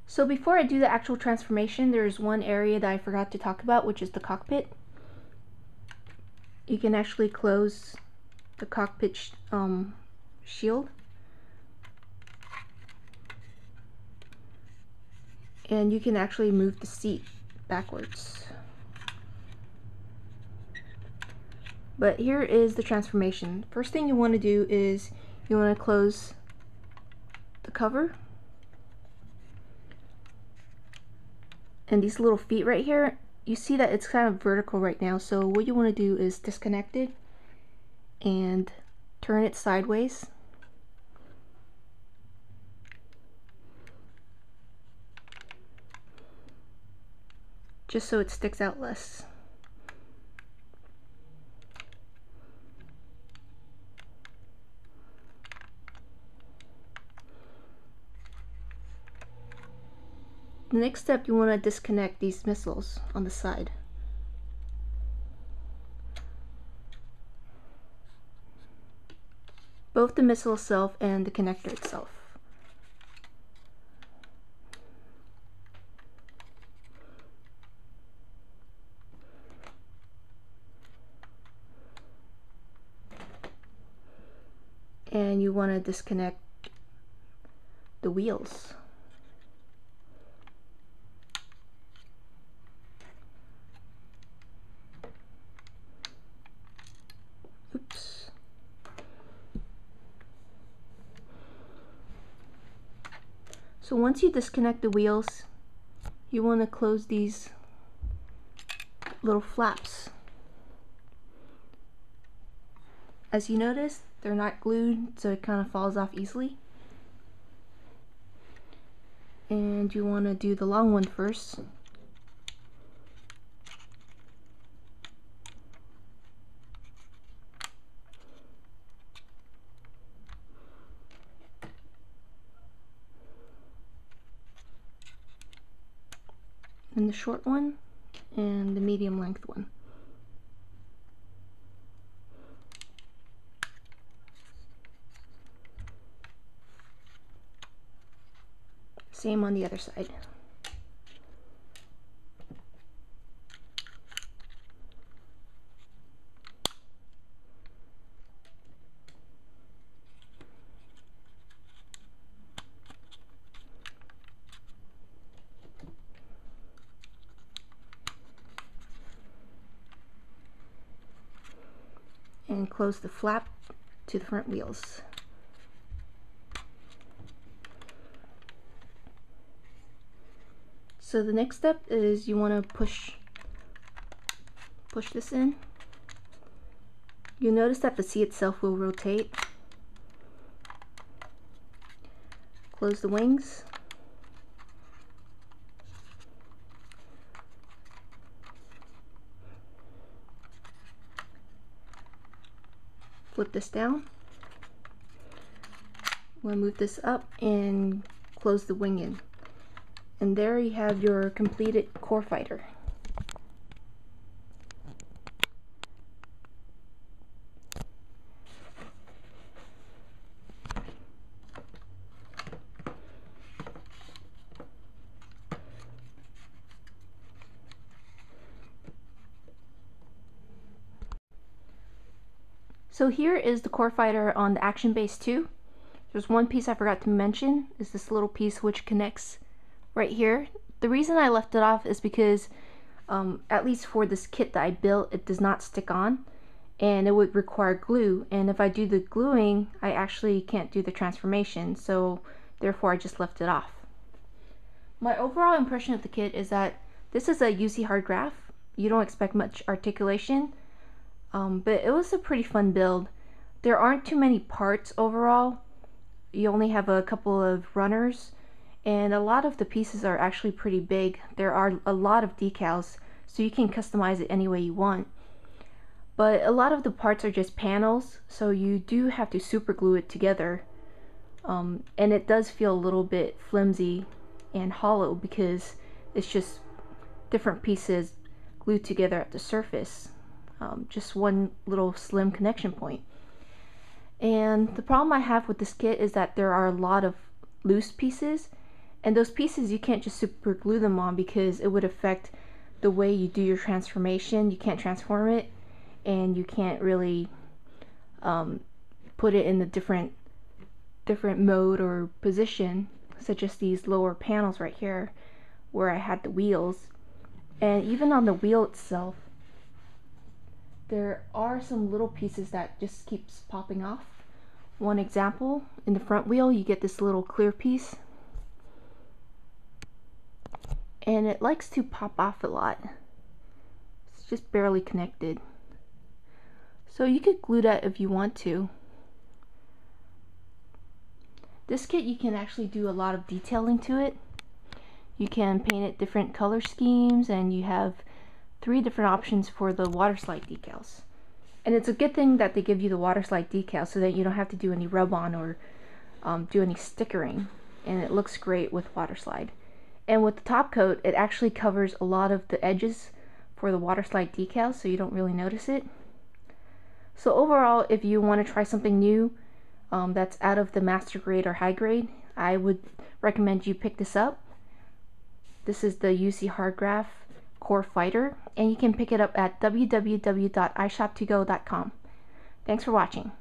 So before I do the actual transformation, there's one area that I forgot to talk about, which is the cockpit. You can actually close the cockpit shield, and you can actually move the seat backwards. But here is the transformation. First thing you want to do is you want to close the cover, and these little feet right here, you see that it's kind of vertical right now, so what you want to do is disconnect it and turn it sideways. Just so it sticks out less. The next step, you want to disconnect these missiles on the side. Both the missile itself and the connector itself. And you want to disconnect the wheels. Oops. So once you disconnect the wheels, you want to close these little flaps. As you notice, they're not glued, so it kind of falls off easily. And you want to do the long one first. And the short one, and the medium length one. Same on the other side. And close the flap to the front wheels. So the next step is you want to push this in. You'll notice that the seat itself will rotate. Close the wings. Flip this down. We'll move this up and close the wing in. And there you have your completed core fighter. So here is the core fighter on the Action Base 2. There's one piece I forgot to mention, is this little piece which connects right here. The reason I left it off is because at least for this kit that I built, it does not stick on and it would require glue, and if I do the gluing I actually can't do the transformation, so therefore I just left it off. My overall impression of the kit is that this is a UC Hardgraph. You don't expect much articulation, but it was a pretty fun build. There aren't too many parts overall. You only have a couple of runners, and a lot of the pieces are actually pretty big. There are a lot of decals, so you can customize it any way you want. But a lot of the parts are just panels, so you do have to super glue it together. And it does feel a little bit flimsy and hollow because it's just different pieces glued together at the surface. Just one little slim connection point. And the problem I have with this kit is that there are a lot of loose pieces, And those pieces, you can't just super glue them on because it would affect the way you do your transformation. You can't transform it, and you can't really put it in the different mode or position, such as these lower panels right here where I had the wheels. And even on the wheel itself, there are some little pieces that just keeps popping off. One example, in the front wheel you get this little clear piece, and it likes to pop off a lot. It's just barely connected. So you could glue that if you want to. This kit, you can actually do a lot of detailing to it. You can paint it different color schemes, and you have 3 different options for the waterslide decals. And it's a good thing that they give you the waterslide decal so that you don't have to do any rub-on or do any stickering, and it looks great with waterslide. And with the top coat, it actually covers a lot of the edges for the waterslide decal, so you don't really notice it. So overall, if you want to try something new that's out of the master grade or high grade, I would recommend you pick this up. This is the UC Hardgraph Core Fighter, and you can pick it up at www.ishop2go.com. Thanks for watching.